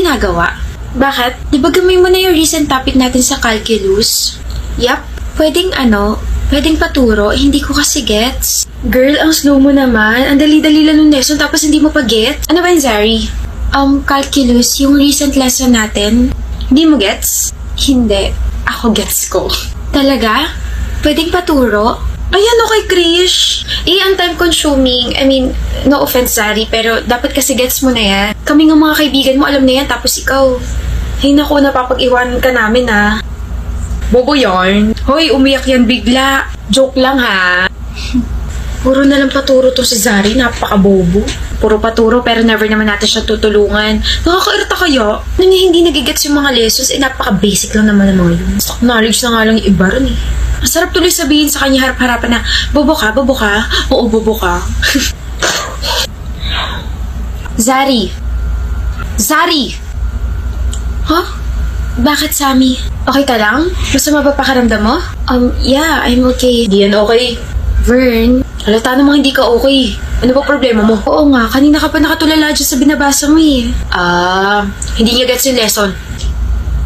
ginagawa? Bakit? Di ba gamay mo na yung recent topic natin sa calculus? Yap, pwedeng paturo, hindi ko kasi gets. Girl, ang slow mo naman. Ang dali-dali lang ng lesson tapos hindi mo pa gets. Ano ba yun, Zari? Calculus, yung recent lesson natin. Hindi mo gets? Hindi. Ako gets ko. Talaga? Pwedeng paturo? Ayan, okay, Krish. Ang time-consuming. I mean, no offense, Zari, pero dapat kasi gets mo na yan. Kami ng mga kaibigan mo, alam na yan, tapos ikaw. Ay, naku, napapag-iwanan ka namin, ha. Bobo yarn. Hoy, umiyak yan bigla. Joke lang, ha. Puro na lang paturo to si Zari, napaka-bobo. Puro paturo pero never naman natin siya tutulungan. Nakakairita kaya? Nang hindi nagigets yung mga lessons, napaka-basic lang naman ng mga yun. Stock knowledge na nga lang yung iba ron eh. Ang sarap tuloy sabihin sa kanya harap-harapan na, bobo ka? Oo, bobo ka. Zari! Huh? Bakit, Sammy? Okay ka lang? Masama ba pakaramdam mo? Yeah, I'm okay. Di yan okay. Vern, halata namang hindi ka okay. Ano ba problema mo? Oo nga, kanina ka pa nakatulala dyan sa binabasa mo eh. Hindi niya gets yung lesson.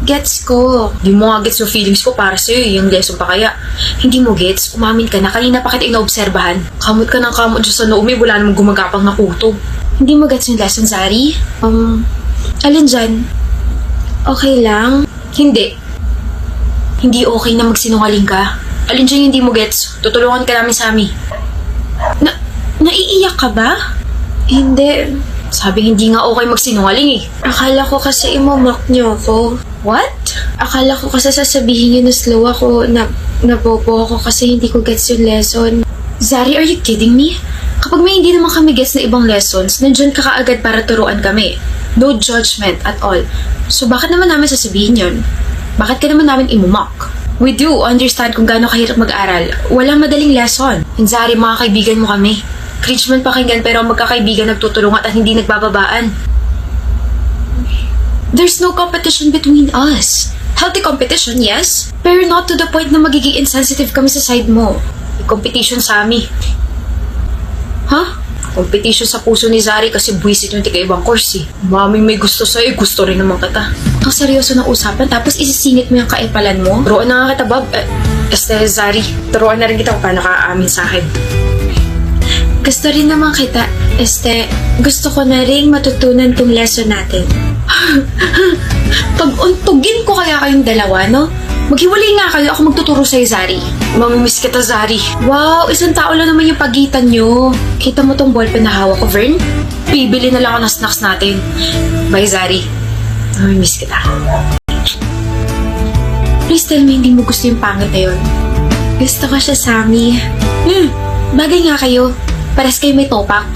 Gets ko. Hindi mo nga gets yung feelings ko para sa'yo yung lesson pa kaya. Hindi mo gets, umamin ka na kanina pa kita inaobserbahan. Kamot ka ng kamot dyan sa noomi, wala namang gumagapang na kuto. Hindi mo gets yung lesson, Zari? Alin dyan? Okay lang? Hindi. Hindi okay na magsinungaling ka. Alin dyan yung hindi mo gets? Tutulungan ka namin, Sammy. Naiiyak ka ba? Hindi. Sabi hindi nga okay magsinungaling eh. Akala ko kasi imomock niyo ako. What? Akala ko kasi sasabihin niyo na slow ako, nabobo ako kasi hindi ko gets yung lesson. Zari, are you kidding me? Kapag may hindi naman kami gets na ibang lessons, nandyan ka kaagad para turuan kami. No judgment at all. So bakit naman namin sasabihin yun? Bakit ka naman namin imomock? We do understand kung gaano kahirap mag-aral. Walang madaling lesson. And Zari, mga kaibigan mo kami. Cringe man pakinggan pero ang magkakaibigan nagtutulungan at hindi nagbababaan. There's no competition between us. Healthy competition, yes. Pero not to the point na magiging insensitive kami sa side mo. May competition sa amin. Huh? Competition sa puso ni Zari kasi buwisit yung tika-ibang course eh. Maming may gusto sa'yo, gusto rin naman kita. Ang seryoso ng usapan tapos isisingit mo yung kaipalan mo. Turuan na nga kita, Bob. Zari, turuan na rin kita kung paano ka aamin sa akin. Gusto rin naman kita. Gusto ko na rin matutunan tong lesson natin. Pag-untugin ko kaya kayong dalawa, no? Maghiwalay nga kayo, ako magtuturo sa'yo, Zari. Mamimiss kita, Zari. Wow, isang tao lang naman yung pagitan nyo. Kita mo tong ballpen na hawak ko, Vern? Bibili na lang ako ng snacks natin. Bye, Zari. Mamimiss kita. Please tell me hindi mo gusto yung pangit na yun. Gusto ko siya, Sammy. Bagay nga kayo. Pares kayo may topak.